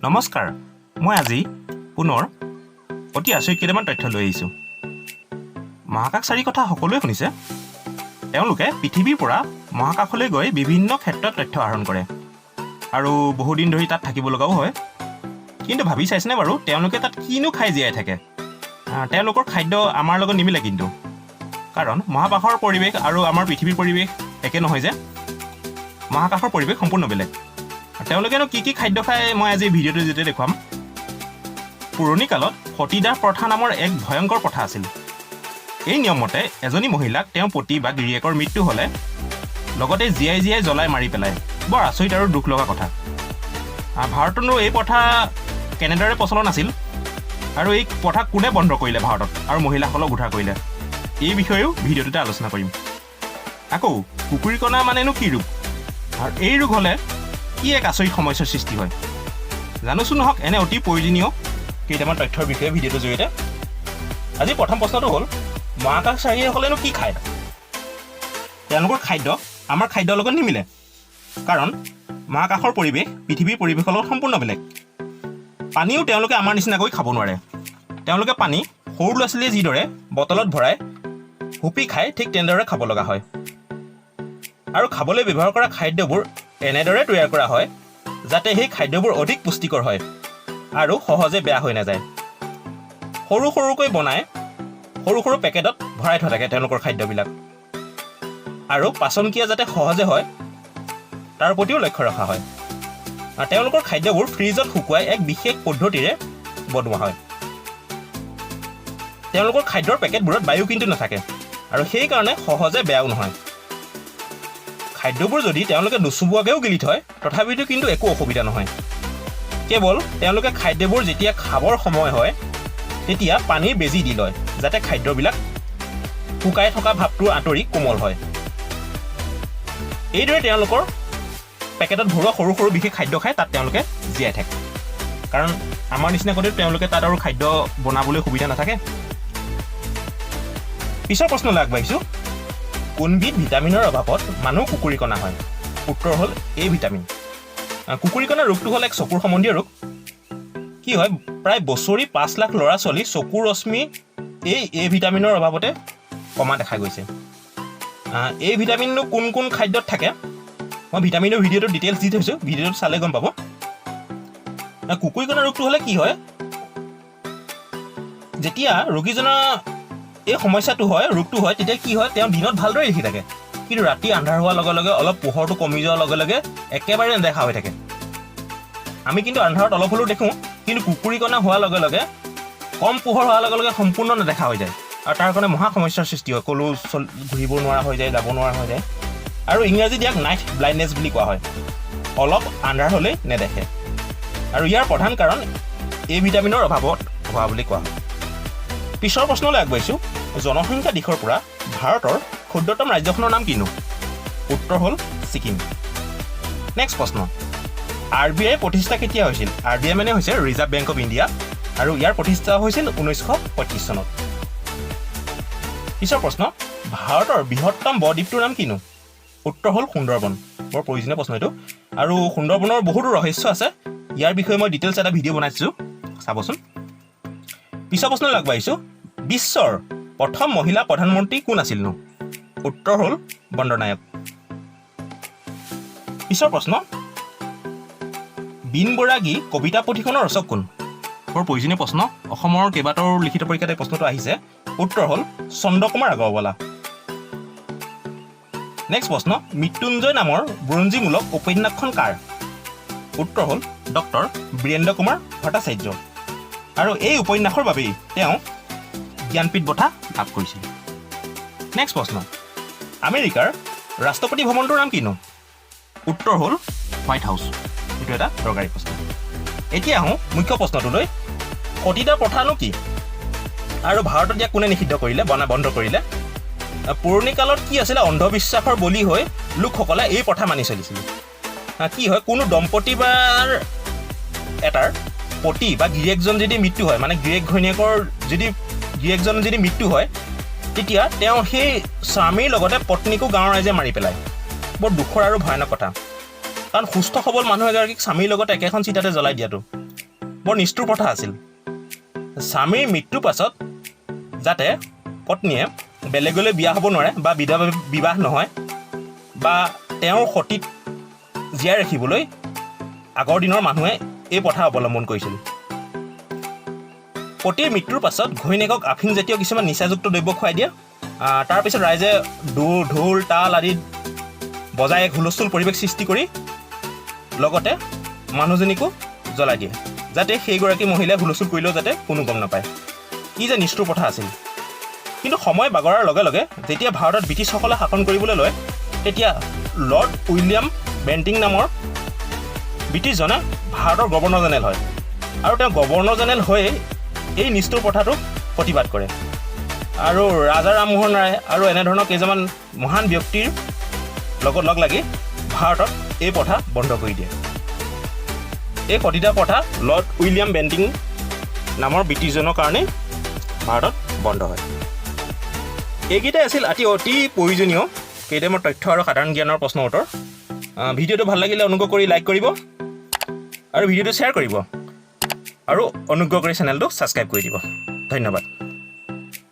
নমস্কাৰ, মই আজি পুনৰ অতি আচৰিত কেইটামান তথ্য লৈ আহিছোঁ। মহাকাশচাৰীৰ কথা সকলোৱে শুনিছে। তেওঁলোকে পৃথিৱীৰ পৰা মহাকাশলৈ গৈ বিভিন্ন ক্ষেত্ৰত তথ্য আহৰণ কৰে আৰু বহুদিন ধৰি তাত থাকিব লগাও হয়। কিন্তু ভাবি চাইছেনে বাৰু তেওঁলোকে তাত কিনো খাই জীয়াই থাকে? তেওঁলোকৰ খাদ্য আমাৰ লগত নিমিলে কিন্তু, কাৰণ মহাকাশৰ পৰিৱেশ আৰু আমাৰ পৃথিৱীৰ পৰিৱেশ একে নহয় যে। মহাকাশৰ পৰিৱেশ সম্পূৰ্ণ বেলেগ। তেওঁলোকেনো কি কি খাদ্য খায় মই আজি ভিডিঅ'টো যেতিয়া দেখুৱাম। পুৰণি কালত সতীদাহ প্ৰথা নামৰ এক ভয়ংকৰ প্ৰথা আছিল। এই নিয়মমতে এজনী মহিলাক তেওঁৰ পতি বা গিৰিয়েকৰ মৃত্যু হ'লে লগতে জীয়াই জীয়াই জ্বলাই মাৰি পেলায়। বৰ আচৰিত আৰু দুখ লগা কথা। ভাৰততো এই প্ৰথা কেনেদৰে প্ৰচলন আছিল আৰু এই প্ৰথা কোনে বন্ধ কৰিলে ভাৰতত আৰু মহিলাসকলক উদ্ধাৰ কৰিলে, এই বিষয়েও ভিডিঅ'টোতে আলোচনা কৰিম। আকৌ কুকুৰীকণা মানেনো কি ৰোগ, আৰু এই ৰোগ হ'লে কি এক আচৰিত সমস্যাৰ সৃষ্টি হয়, জানোচোন নহওক এনে অতি প্ৰয়োজনীয় কেইটামান তথ্যৰ বিষয়ে ভিডিঅ'টোৰ জৰিয়তে। আজি প্ৰথম প্ৰশ্নটো হ'ল, মহাকাশচাৰীসকলেনো কি খায়? তেওঁলোকৰ খাদ্য আমাৰ খাদ্যৰ লগত নিমিলে, কাৰণ মহাকাশৰ পৰিৱেশ পৃথিৱীৰ পৰিৱেশৰ লগত সম্পূৰ্ণ বেলেগ। পানীও তেওঁলোকে আমাৰ নিচিনাকৈ খাব নোৱাৰে। তেওঁলোকে পানী সৰু ল'ৰা ছোৱালীয়ে যিদৰে বটলত ভৰাই হুপি খায়, ঠিক তেনেদৰে খাব লগা হয়। আৰু খাবলৈ ব্যৱহাৰ কৰা খাদ্যবোৰ এনেদৰে তৈয়াৰ কৰা হয় যাতে সেই খাদ্যবোৰ অধিক পুষ্টিকৰ হয় আৰু সহজে বেয়া হৈ নাযায়। সৰু সৰুকৈ বনাই সৰু সৰু পেকেটত ভৰাই থোৱা থাকে তেওঁলোকৰ খাদ্যবিলাক, আৰু পাচনক্ৰিয়া যাতে সহজে হয় তাৰ প্ৰতিও লক্ষ্য ৰখা হয়। আৰু তেওঁলোকৰ খাদ্যবোৰ ফ্ৰিজত শুকুৱাই এক বিশেষ পদ্ধতিৰে বনোৱা হয়। তেওঁলোকৰ খাদ্যৰ পেকেটবোৰত বায়ু কিন্তু নাথাকে, আৰু সেইকাৰণে সহজে বেয়াও নহয়। খাদ্যবোৰ যদি তেওঁলোকে নুচুবোৱাকৈও গিলি থয় তথাপিতো কিন্তু একো অসুবিধা নহয়। কেৱল তেওঁলোকে খাদ্যবোৰ যেতিয়া খাবৰ সময় হয় তেতিয়া পানীৰ বেজি দি লয় যাতে খাদ্যবিলাক শুকাই থকা ভাৱটো আঁতৰি কোমল হয়। এইদৰে তেওঁলোকৰ পেকেটত ভৰোৱা সৰু সৰু বিশেষ খাদ্য খাই তাত তেওঁলোকে জীয়াই থাকে, কাৰণ আমাৰ নিচিনাকৈ তেওঁলোকে তাত আৰু খাদ্য বনাবলৈ সুবিধা নাথাকে। পিছৰ প্ৰশ্নলৈ আগবাঢ়িছোঁ, কোনবিধ ভিটামিনৰ অভাৱত মানুহ কুকুৰীকণা হয়? উত্তৰ হ'ল এ ভিটামিন। কুকুৰীকণা ৰোগটো হ'ল এক চকুৰ সম্বন্ধীয় ৰোগ। কি হয়, প্ৰায় বছৰি 5 লাখ ল'ৰা ছোৱালী চকুৰ ৰশ্মি এই এ ভিটামিনৰ অভাৱতে কমা দেখা গৈছে। এই ভিটামিননো কোন কোন খাদ্যত থাকে মই ভিটামিনৰ ভিডিঅ'টো ডিটেইলছ দি থৈছোঁ, ভিডিঅ'টো চালে গম পাব। কুকুৰীকণা ৰোগটো হ'লে কি হয়, যেতিয়া ৰোগীজনৰ এই সমস্যাটো হয়, ৰোগটো হয়, তেতিয়া কি হয়, তেওঁ দিনত ভালদৰে দেখি থাকে, কিন্তু ৰাতি আন্ধাৰ হোৱাৰ লগে লগে অলপ পোহৰটো কমি যোৱাৰ লগে লগে একেবাৰে নেদেখা হৈ থাকে। আমি কিন্তু আন্ধাৰত অলপ হ'লেও দেখোঁ, কিন্তু কুকুৰীকণা হোৱাৰ লগে লগে কম পোহৰ হোৱাৰ লগে লগে সম্পূৰ্ণ নেদেখা হৈ যায়, আৰু তাৰ কাৰণে মহা সমস্যাৰ সৃষ্টি হয়। ক'লো ঘূৰিব নোৱাৰা হৈ যায়, যাব নোৱাৰা হৈ যায়, আৰু ইংৰাজীত ইয়াক নাইট ব্লাইণ্ডনেছ বুলি কোৱা হয়। অলপ আন্ধাৰ হ'লেই নেদেখে, আৰু ইয়াৰ প্ৰধান কাৰণ এ ভিটামিনৰ অভাৱত হোৱা বুলি কোৱা হয়। পিছৰ প্ৰশ্নলৈ আগবাঢ়িছোঁ, জনসংখ্যা দিশৰ পৰা ভাৰতৰ ক্ষুদ্ৰতম ৰাজ্যখনৰ নাম কিনো? উত্তৰ হ'ল ছিকিম। নেক্সট প্ৰশ্ন, RBI প্ৰতিষ্ঠা কেতিয়া হৈছিল? RBI মানে হৈছে ৰিজাৰ্ভ বেংক অফ ইণ্ডিয়া, আৰু ইয়াৰ প্ৰতিষ্ঠা হৈছিল 1935 চনত। পিছৰ প্ৰশ্ন, ভাৰতৰ বৃহত্তম ব-দ্বীপটোৰ নাম কিনো? উত্তৰ হ'ল সুন্দৰবন। বৰ প্ৰয়োজনীয় প্ৰশ্ন এইটো, আৰু সুন্দৰবনৰ বহুতো ৰহস্য আছে। ইয়াৰ বিষয়ে মই ডিটেইলছ এটা ভিডিঅ' বনাইছোঁ, চাবচোন। পিছৰ প্ৰশ্নলৈ আগবাঢ়িছোঁ, বিশ্বৰ প্ৰথম মহিলা প্ৰধানমন্ত্ৰী কোন আছিলনো? উত্তৰ হ'ল বন্দৰনায়ক। পিছৰ প্ৰশ্ন, বিন বৰাগী কবিতা পুথিখনৰ ৰচক কোন? বৰ প্ৰয়োজনীয় প্ৰশ্ন, অসমৰ কেইবাটাও লিখিত পৰীক্ষাত এই প্ৰশ্নটো আহিছে। উত্তৰ হ'ল চন্দ্ৰকুমাৰ আগৰৱালা। নেক্সট প্ৰশ্ন, মৃত্যুঞ্জয় নামৰ বুৰঞ্জীমূলক উপন্যাসখন কাৰ? উত্তৰ হ'ল ডক্টৰ বীৰেন্দ্ৰ কুমাৰ ভট্টাচাৰ্য, আৰু এই উপন্যাসৰ বাবেই তেওঁ জ্ঞানপীঠ বঁটা লাভ কৰিছিল। নেক্সট প্ৰশ্ন, আমেৰিকাৰ ৰাষ্ট্ৰপতি ভৱনটোৰ নাম কিনো? উত্তৰ হ'ল হোৱাইট হাউচ। এইটো এটা দৰকাৰী প্ৰশ্ন। এতিয়া আহোঁ মুখ্য প্ৰশ্নটোলৈ, সতীদাহ প্ৰথানো কি আৰু ভাৰতত ইয়াক কোনে নিষিদ্ধ কৰিলে, বন্ধ কৰিলে? পুৰণি কালত কি আছিলে, অন্ধবিশ্বাসৰ বলি হৈ লোকসকলে এই প্ৰথা মানি চলিছিল। কি হয়, কোনো দম্পতী বা এটাৰ পতি বা গিৰিয়েকজন যদি মৃত্যু হয়, মানে গিৰিয়েক ঘৈণীয়েকৰ গিৰিয়েকজন যদি মৃত্যু হয়, তেতিয়া তেওঁ সেই স্বামীৰ লগতে পত্নীকো গাঁৱৰ ৰাইজে মাৰি পেলায়। বৰ দুখৰ আৰু ভয়ানক কথা, কাৰণ সুস্থ সবল মানুহ এগৰাকীক স্বামীৰ লগত একেখন চিতাতে জ্বলাই দিয়াটো বৰ নিষ্ঠুৰ প্ৰথা আছিল। স্বামীৰ মৃত্যুৰ পাছত যাতে পত্নীয়ে বেলেগলৈ বিয়া হ'ব নোৱাৰে বা বিবাহ নহয় বা তেওঁৰ সতীক জীয়াই ৰাখিবলৈ আগৰ দিনৰ মানুহে এই প্ৰথা অৱলম্বন কৰিছিল। পতিৰ মৃত্যুৰ পাছত ঘৈণীয়েকক আফিংজাতীয় কিছুমান নিচাযুক্ত দ্ৰব্য খুৱাই দিয়ে। তাৰপিছত ৰাইজে ঢোল তাল আদি বজাই এক হুলস্থুল পৰিৱেশ সৃষ্টি কৰি লগতে মানুহজনীকো জ্বলাই দিয়ে, যাতে সেইগৰাকী মহিলাই হুলস্থুল কৰিলেও যাতে কোনো গম নাপায়। ই যে নিষ্ঠুৰ প্ৰথা আছিল। কিন্তু সময় বাগৰাৰ লগে লগে যেতিয়া ভাৰতত ব্ৰিটিছসকলে শাসন কৰিবলৈ লয়, তেতিয়া লৰ্ড উইলিয়াম বেণ্টিং নামৰ ব্ৰিটিছজনে ভাৰতৰ গভৰ্ণৰ জেনেৰেল হয় আৰু তেওঁ গভৰ্ণৰ জেনেৰেল হৈ এই নিষ্ঠুৰ প্ৰথাটোক প্ৰতিবাদ কৰে আৰু ৰাজা ৰামমোহন ৰায় আৰু এনেধৰণৰ কেইজনমান মহান ব্যক্তিৰ লগত লগ লাগি ভাৰতত এই প্ৰথা বন্ধ কৰি দিয়ে। এই সতীদাহ প্ৰথা লৰ্ড উইলিয়াম বেণ্টিং নামৰ ব্ৰিটিছজনৰ কাৰণেই ভাৰতত বন্ধ হয়। এইকেইটাই আছিল অতি প্ৰয়োজনীয় কেইটামান তথ্য আৰু সাধাৰণ জ্ঞানৰ প্ৰশ্ন উত্তৰ। ভিডিঅ'টো ভাল লাগিলে অনুগ্ৰহ কৰি লাইক কৰিব আৰু ভিডিঅ'টো শ্বেয়াৰ কৰিব আৰু অনুগ্ৰহ কৰি চেনেলটো ছাবস্ক্ৰাইব কৰি দিব। ধন্যবাদ।